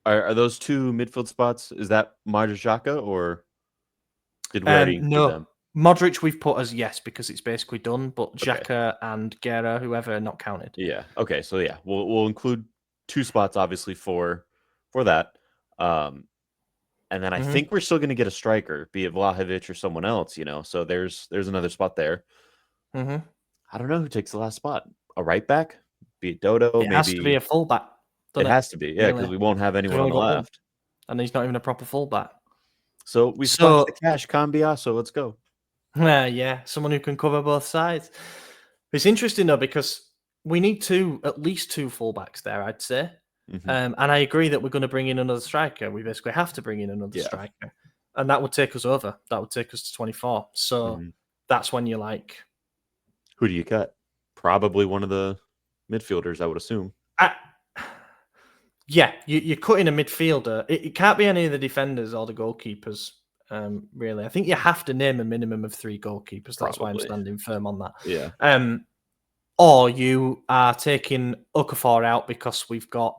Are those 2 midfield spots? Is that Modric, Xhaka, or did we already include them? Modric we've put as yes because it's basically done, but Xhaka and Guerra, whoever, are not counted. Yeah. Okay. So yeah, we'll include 2 spots obviously for that. And then I think we're still going to get a striker, be it Vlahovic or someone else. You know, so there's another spot there. I don't know who takes the last spot. A right back, be it Dodo. It has to be a fullback. It has to be, yeah, because we won't have anyone on the left. And he's not even a proper fullback. So we splashed the cash, Cambiaso. Let's go. Yeah, someone who can cover both sides. It's interesting though because we need at least 2 fullbacks there, I'd say. And I agree that we're going to bring in another striker. We basically have to bring in another striker, and that would take us over. That would take us to 24. So that's when you're like, who do you cut? Probably one of the midfielders, I would assume. Yeah, you're cutting a midfielder. It can't be any of the defenders or the goalkeepers, really. I think you have to name a minimum of 3 goalkeepers. That's why I'm standing firm on that. Yeah. Or you are taking Okafor out because we've got,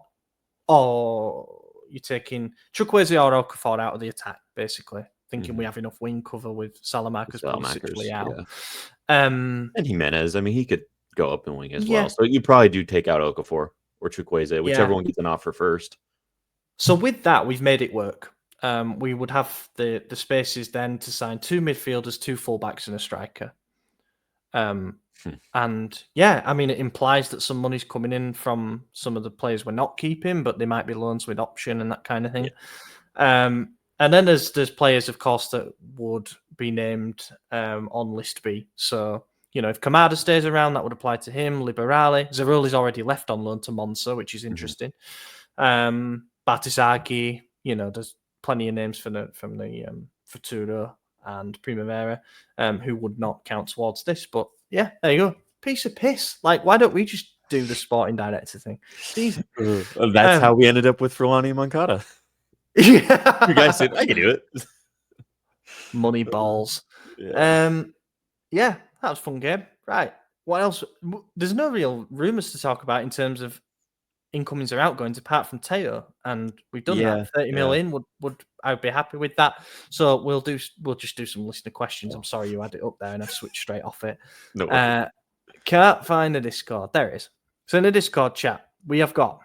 or you're taking Chukwueze or Okafor out of the attack, basically. Thinking we have enough wing cover with Salamakers, Pulisic, out. Yeah. And Jimenez, I mean, he could go up and wing as well. So you probably do take out Okafor or Chukwueze, whichever one gets an offer first. So with that, we've made it work. We would have the spaces then to sign 2 midfielders, 2 fullbacks, and a striker. And yeah, I mean, it implies that some money's coming in from some of the players we're not keeping, but they might be loans with option and that kind of thing. Yeah. And then there's players, of course, that would be named on list B. So, you know, if Kamada stays around, that would apply to him. Liberale. Zaruli's already left on loan to Monza, which is interesting. Batisagi, you know, there's plenty of names from the Futuro and Primavera who would not count towards this. But yeah, there you go. Piece of piss. Like, why don't we just do the sporting director thing? It's easy. That's how we ended up with Fulani Moncada. Yeah. You guys said, I can do it. Money balls. Yeah, that was a fun game. Right. What else? There's no real rumours to talk about in terms of incomings or outgoings apart from Theo, and we've done Yeah, that. 30 mil in would I would be happy with that. So we'll just do some listener questions. I'm sorry you had it up there and I've switched straight off it. No worries. Can't find the Discord. There it is. So in the Discord chat, we have got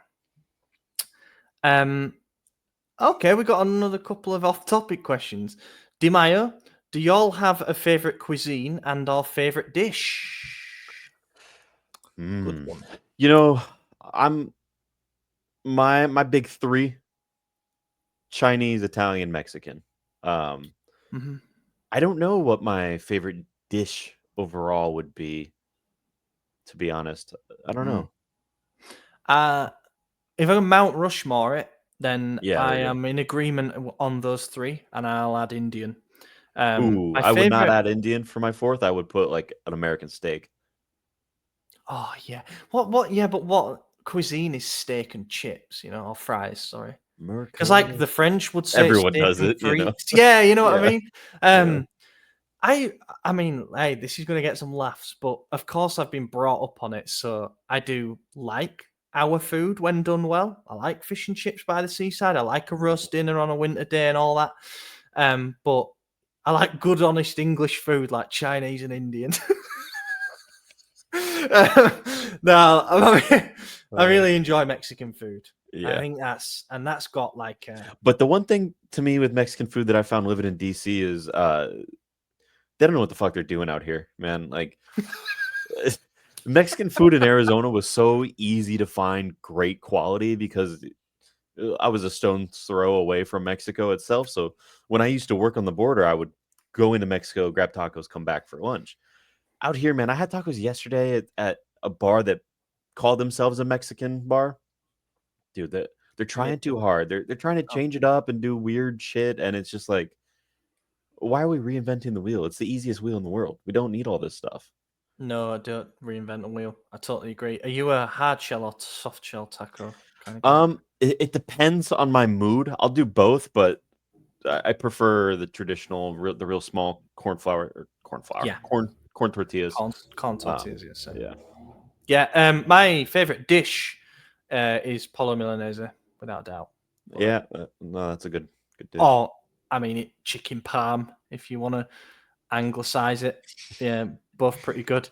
okay, we got another couple of off-topic questions. Di Maio, do y'all have a favorite cuisine and our favorite dish? Good one. You know, I'm my big three: Chinese, Italian, Mexican. Mhm. I don't know what my favorite dish overall would be, to be honest. I don't know. If I can Mount Rushmore it, then Yeah, I there you go. am in agreement on those three, and I'll add Indian. Ooh, My I would not favorite. add Indian for my fourth. I would put like an American steak. Oh yeah. What? Yeah, but what cuisine is steak and chips? Or fries? Sorry. Because like the French would say Everyone steak does and it, you know. frites. Yeah, you know what I Yeah. mean? Yeah. I mean, hey, this is gonna get some laughs, but of course I've been brought up on it, so I do like our food when done well. I like fish and chips by the seaside. I like a roast dinner on a winter day and all that. But I like good, honest English food like Chinese and Indian. No, I really enjoy Mexican food. I Yeah. think that's got like But the one thing to me with Mexican food that I found living in DC is they don't know what the fuck they're doing out here, man. Like Mexican food in Arizona was so easy to find great quality because I was a stone's throw away from Mexico itself. So when I used to work on the border, I would go into Mexico, grab tacos, come back for lunch. Out here, man, I had tacos yesterday at a bar that called themselves a Mexican bar. Dude, they're trying too hard. They're trying to change it up and do weird shit, and it's just like, why are we reinventing the wheel? It's the easiest wheel in the world. We don't need all this stuff. No, I don't reinvent a wheel. I totally agree. Are you a hard shell or soft shell taco kind of guy? It depends on my mood. I'll do both, but I prefer the traditional, the real small corn Yeah. corn tortillas. Corn tortillas, yes. Yeah. Yeah. My favorite dish is pollo milanese, without a doubt. Yeah, no, that's a good dish. Or I mean, chicken parm if you want to anglicize it. Yeah, both pretty good.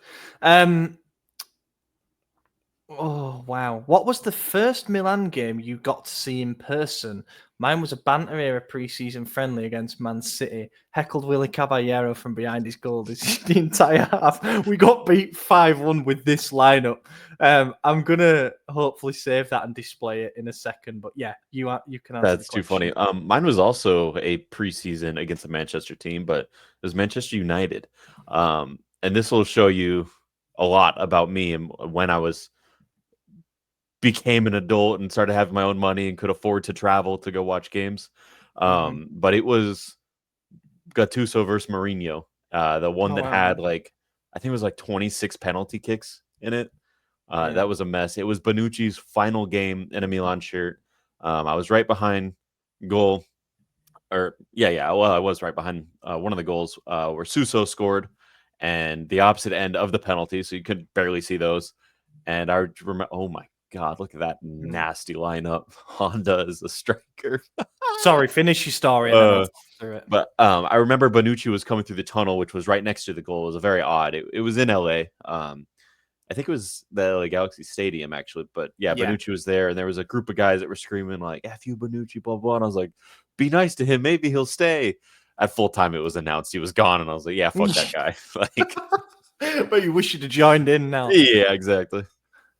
Oh wow! What was the first Milan game you got to see in person? Mine was a banter era pre-season friendly against Man City. Heckled Willie Caballero from behind his goal the entire half. We got beat 5-1 with this lineup. I'm gonna hopefully save that and display it in a second. But yeah, you can answer. That's too funny. Mine was also a preseason against a Manchester team, but it was Manchester United. And this will show you a lot about me and when I became an adult and started having my own money and could afford to travel to go watch games. But it was Gattuso versus Mourinho, the one that had like, I think it was like 26 penalty kicks in it. That was a mess. It was Bonucci's final game in a Milan shirt. I was right behind goal, or well, I was right behind one of the goals where Suso scored, and the opposite end of the penalty, so you could barely see those. And I remember, oh my God, look at that nasty lineup. Honda is a striker. Sorry, finish your story. And then I'll talk through it. But I remember Bonucci was coming through the tunnel, which was right next to the goal. It was very odd. It was in LA. I think it was the LA Galaxy Stadium, actually. But yeah, Bonucci was there, and there was a group of guys that were screaming, like, F you, Bonucci, blah, blah. And I was like, be nice to him. Maybe he'll stay. At full time, it was announced he was gone, and I was like, yeah, fuck that guy. Like, but you wish you'd have joined in now. Yeah, exactly.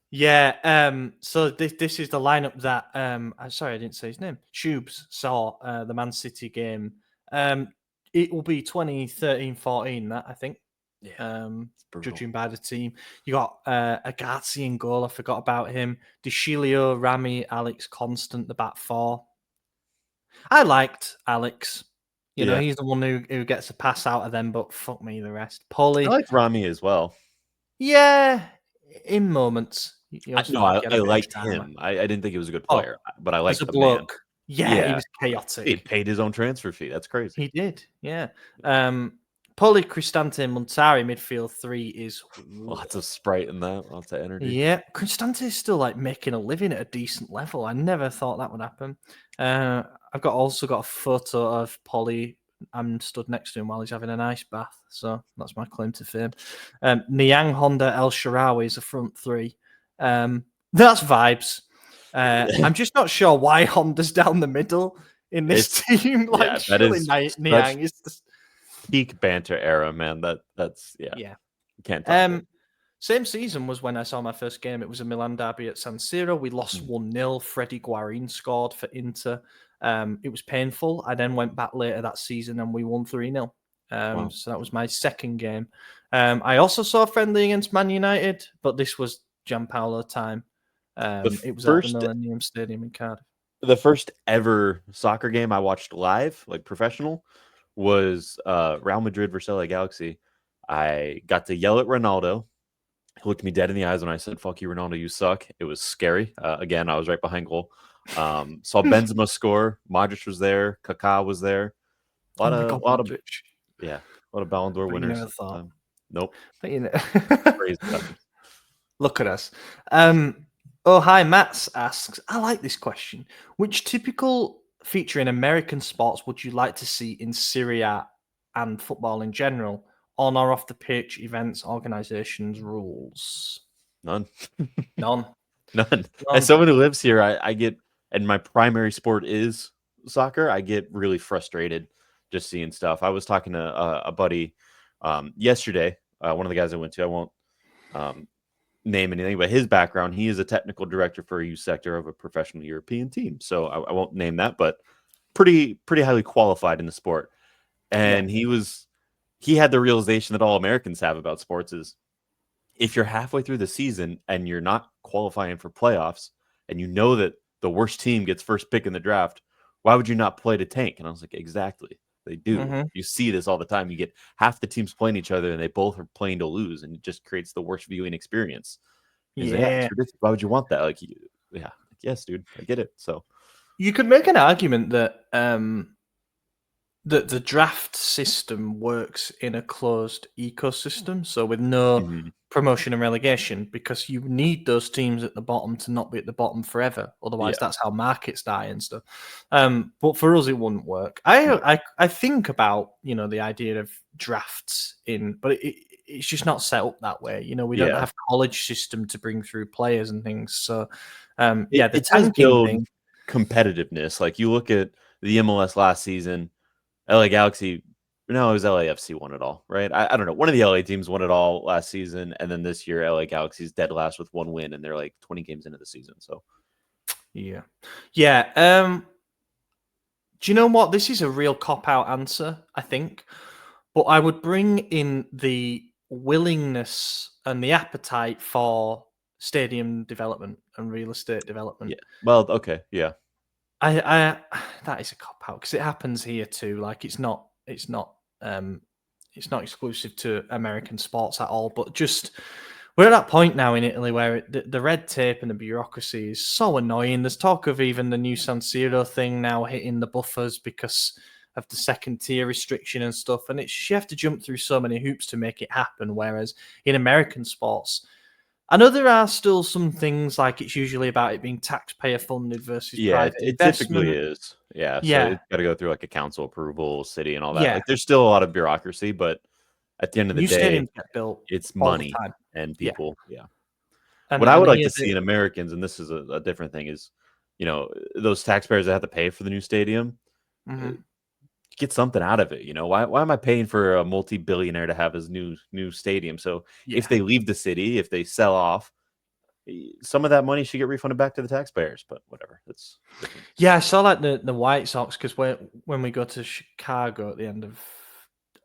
Yeah. So this is the lineup that I'm sorry I didn't say his name. Tubes saw the Man City game. It will be 2013-14. That I think. Yeah. Judging by the team, you got Agazzi in goal. I forgot about him. DeCilio, Rami, Alex, Constant, the back four. I liked Alex. You know, he's the one who gets a pass out of them, but fuck me, the rest. Polly. I liked Rami as well. Yeah, in moments. I liked him. I didn't think he was a good player, but I liked the bloke. Man. Yeah, he was chaotic. He paid his own transfer fee. That's crazy. He did, yeah. Poli, Cristante, Montari, midfield 3 is... Lots of sprite in that. Lots of energy. Yeah, Cristante is still like making a living at a decent level. I never thought that would happen. I've also got a photo of Poli. I'm stood next to him while he's having an ice bath. So that's my claim to fame. Niang, Honda, El Shaarawy is a front 3. That's vibes. I'm just not sure why Honda's down the middle in this team. Like, surely Niang is just peak banter era, man. That's yeah. You can't talk it. Same season was when I saw my first game. It was a Milan derby at San Siro. We lost 1-0. Freddie Guarin scored for Inter. It was painful. I then went back later that season and we won 3-0. Wow. So that was my second game. I also saw a friendly against Man United, but this was Gianpaolo time. It was at the Millennium Stadium in Cardiff. The first ever soccer game I watched live, like professional, was Real Madrid versus LA Galaxy. I got to yell at Ronaldo. He looked me dead in the eyes when I said, "Fuck you, Ronaldo, you suck." It was scary. Again, I was right behind goal. Saw Benzema score. Modric was there. Kaká was there. A lot of Ballon d'Or winners. Never thought. Nope. But Crazy. Look at us. Oh, hi, Mats asks, I like this question. Which typical feature in American sports would you like to see in Serie A and football in general? On or off the pitch, events, organizations, rules? None. None. As someone who lives here, I get, and my primary sport is soccer, I get really frustrated just seeing stuff. I was talking to a buddy yesterday, one of the guys I went to, I won't name anything, but his background, he is a technical director for a youth sector of a professional European team. So I won't name that, but pretty highly qualified in the sport. And he had the realization that all Americans have about sports is if you're halfway through the season and you're not qualifying for playoffs and you know that the worst team gets first pick in the draft, why would you not play to tank? And I was like, exactly. They do. Mm-hmm. You see this all the time. You get half the teams playing each other and they both are playing to lose, and it just creates the worst viewing experience. It's ridiculous. Why would you want that? Yes, dude, I get it. So you could make an argument that that the draft system works in a closed ecosystem, so with no promotion and relegation, because you need those teams at the bottom to not be at the bottom forever. Otherwise, that's how markets die and stuff. But for us, it wouldn't work. I think about the idea of drafts but it's just not set up that way. We don't have college system to bring through players and things. So the tanking thing, competitiveness. Like you look at the MLS last season. LA Galaxy, no, it was LAFC won it all, right? I don't know. One of the LA teams won it all last season, and then this year, LA Galaxy's dead last with 1 win, and they're like 20 games into the season. So, yeah. Do you know what? This is a real cop-out answer, I think, but I would bring in the willingness and the appetite for stadium development and real estate development. Yeah. Well, okay, yeah. I that is a cop out because it happens here too. Like it's not exclusive to American sports at all. But just we're at that point now in Italy where the red tape and the bureaucracy is so annoying. There's talk of even the new San Siro thing now hitting the buffers because of the second tier restriction and stuff. And you have to jump through so many hoops to make it happen. Whereas in American sports, I know there are still some things like it's usually about it being taxpayer funded versus private it investment. typically is. So it's got to go through like a council approval, city, and all that. Like there's still a lot of bureaucracy, but at the end of the day, get built it's money and people. And what I would like to see in Americans, and this is a different thing, is those taxpayers that have to pay for the new stadium. Get something out of it. Why am I paying for a multi-billionaire to have his new stadium? So if they leave the city, if they sell off, some of that money should get refunded back to the taxpayers. But whatever, that's different. I saw like the White Sox, because when we go to Chicago at the end of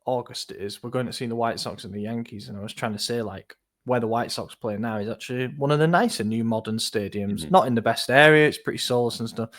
August, we're going to see the White Sox and the Yankees, and I was trying to say like where the White Sox play now is actually one of the nicer new modern stadiums. Not in the best area, it's pretty soulless and stuff.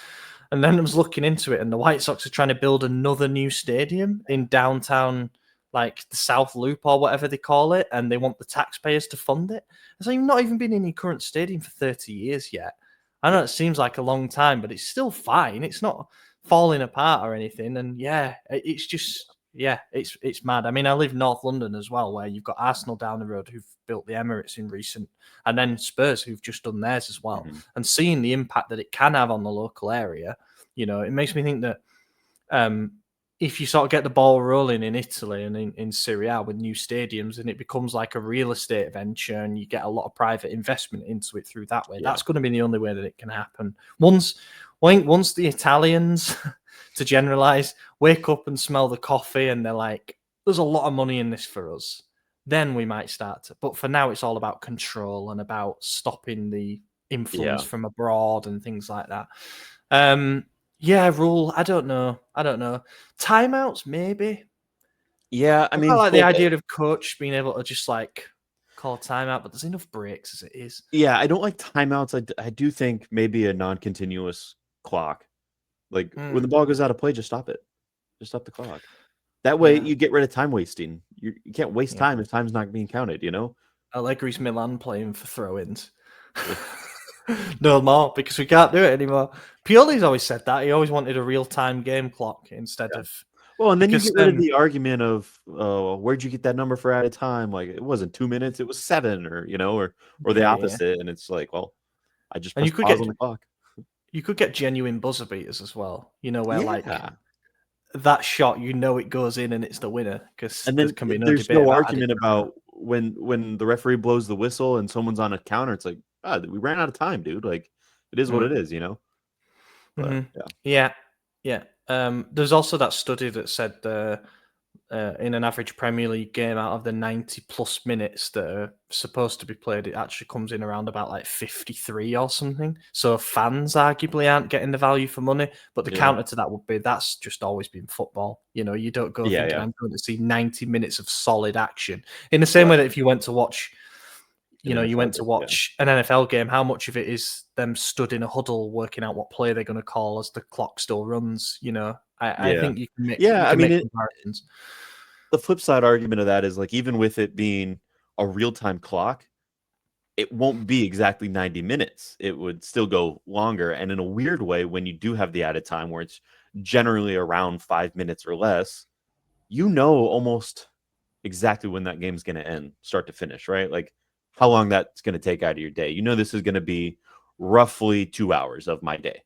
And then I was looking into it, and the White Sox are trying to build another new stadium in downtown, like the South Loop or whatever they call it, and they want the taxpayers to fund it. So you've not even been in your current stadium for 30 years yet. I know it seems like a long time, but it's still fine. It's not falling apart or anything. And it's just, Yeah, it's mad. I mean, I live North London as well, where you've got Arsenal down the road who've built the Emirates in recent, and then Spurs who've just done theirs as well. Mm-hmm. And seeing the impact that it can have on the local area, it makes me think that if you sort of get the ball rolling in Italy and in Serie A with new stadiums, and it becomes like a real estate venture, and you get a lot of private investment into it through that way, that's going to be the only way that it can happen. Once the Italians, to generalize, wake up and smell the coffee and they're like, there's a lot of money in this for us, then we might start to. But for now, it's all about control and about stopping the influence from abroad and things like that. Rule. I don't know. Timeouts, maybe. Yeah, I mean, like the idea of coach being able to just like call timeout, but there's enough breaks as it is. Yeah, I don't like timeouts. I do think maybe a non-continuous clock. Like when the ball goes out of play, just stop it. Just stop the clock. That way you get rid of time wasting. You can't waste time if time's not being counted, Allegri's Milan playing for throw-ins. No more, because we can't do it anymore. Pioli's always said that. He always wanted a real-time game clock instead of... Well, and then you get rid of the argument of, where'd you get that number for added time? Like, it wasn't 2 minutes, it was 7, or the opposite. And it's like, well, I just pressed pause on the clock. You could get genuine buzzer beaters as well, where like that shot, it goes in and it's the winner, because there can be there's no argument about when the referee blows the whistle and someone's on a counter. It's like, we ran out of time, dude. Like, it is what it is, But, yeah. There's also that study that said in an average Premier League game, out of the 90 plus minutes that are supposed to be played, it actually comes in around about like 53 or something. So fans arguably aren't getting the value for money, but the counter to that would be that's just always been football. You don't go thinking I'm going to see 90 minutes of solid action. In the same way that if you went to watch an NFL game, how much of it is them stood in a huddle working out what play they're going to call as the clock still runs? I think you can make comparisons. The flip side argument of that is, like, even with it being a real-time clock, it won't be exactly 90 minutes. It would still go longer. And in a weird way, when you do have the added time where it's generally around 5 minutes or less, almost exactly when that game's going to end, start to finish, right? Like, how long that's going to take out of your day. This is going to be roughly 2 hours of my day.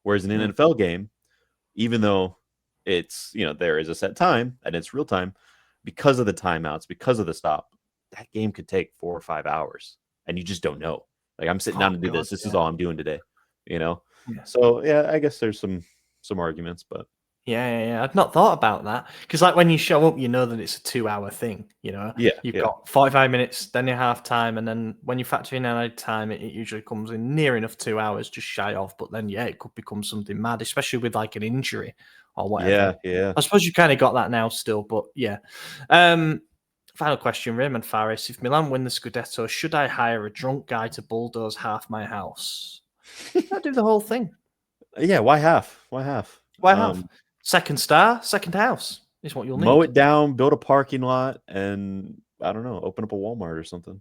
Whereas in an NFL game, even though it's, there is a set time and it's real time, because of the timeouts, because of the stop, that game could take 4 or 5 hours and you just don't know. Like, I'm sitting down to do this. This is all I'm doing today, Yeah. So, I guess there's some arguments, but. Yeah. I've not thought about that, because like when you show up, that it's a 2 hour thing. You've got 45 minutes, then your half time, and then when you factor in added time, it usually comes in near enough 2 hours, just shy of. But then it could become something mad, especially with like an injury or whatever. Yeah. I suppose you kind of got that now still, but yeah. Final question, Raymond Faris: if Milan win the Scudetto, should I hire a drunk guy to bulldoze half my house? I'll do the whole thing. Yeah, why half? Why half? Second star, second house is what you'll need. Mow it down, build a parking lot, and I don't know, open up a Walmart or something.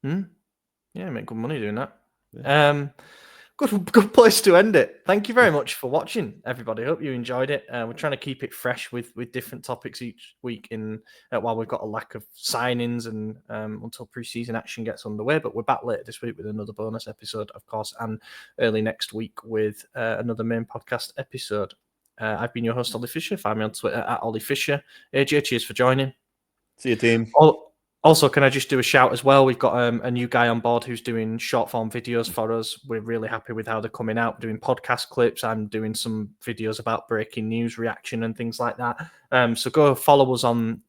Yeah, make good money doing that. Yeah. Good place to end it. Thank you very much for watching, everybody. Hope you enjoyed it. We're trying to keep it fresh with different topics each week while we've got a lack of signings and until pre-season action gets underway. But we're back later this week with another bonus episode, of course, and early next week with another main podcast episode. I've been your host, Ollie Fisher. Find me on Twitter at Ollie Fisher. AJ, cheers for joining. See you, team. Also, can I just do a shout as well? We've got a new guy on board who's doing short form videos for us. We're really happy with how they're coming out. We're doing podcast clips. I'm doing some videos about breaking news, reaction, and things like that. So go follow us on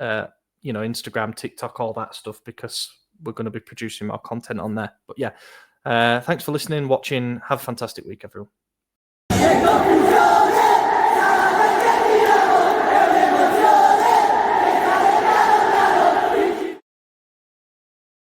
Instagram, TikTok, all that stuff, because we're going to be producing more content on there. But yeah, thanks for listening, watching. Have a fantastic week, everyone.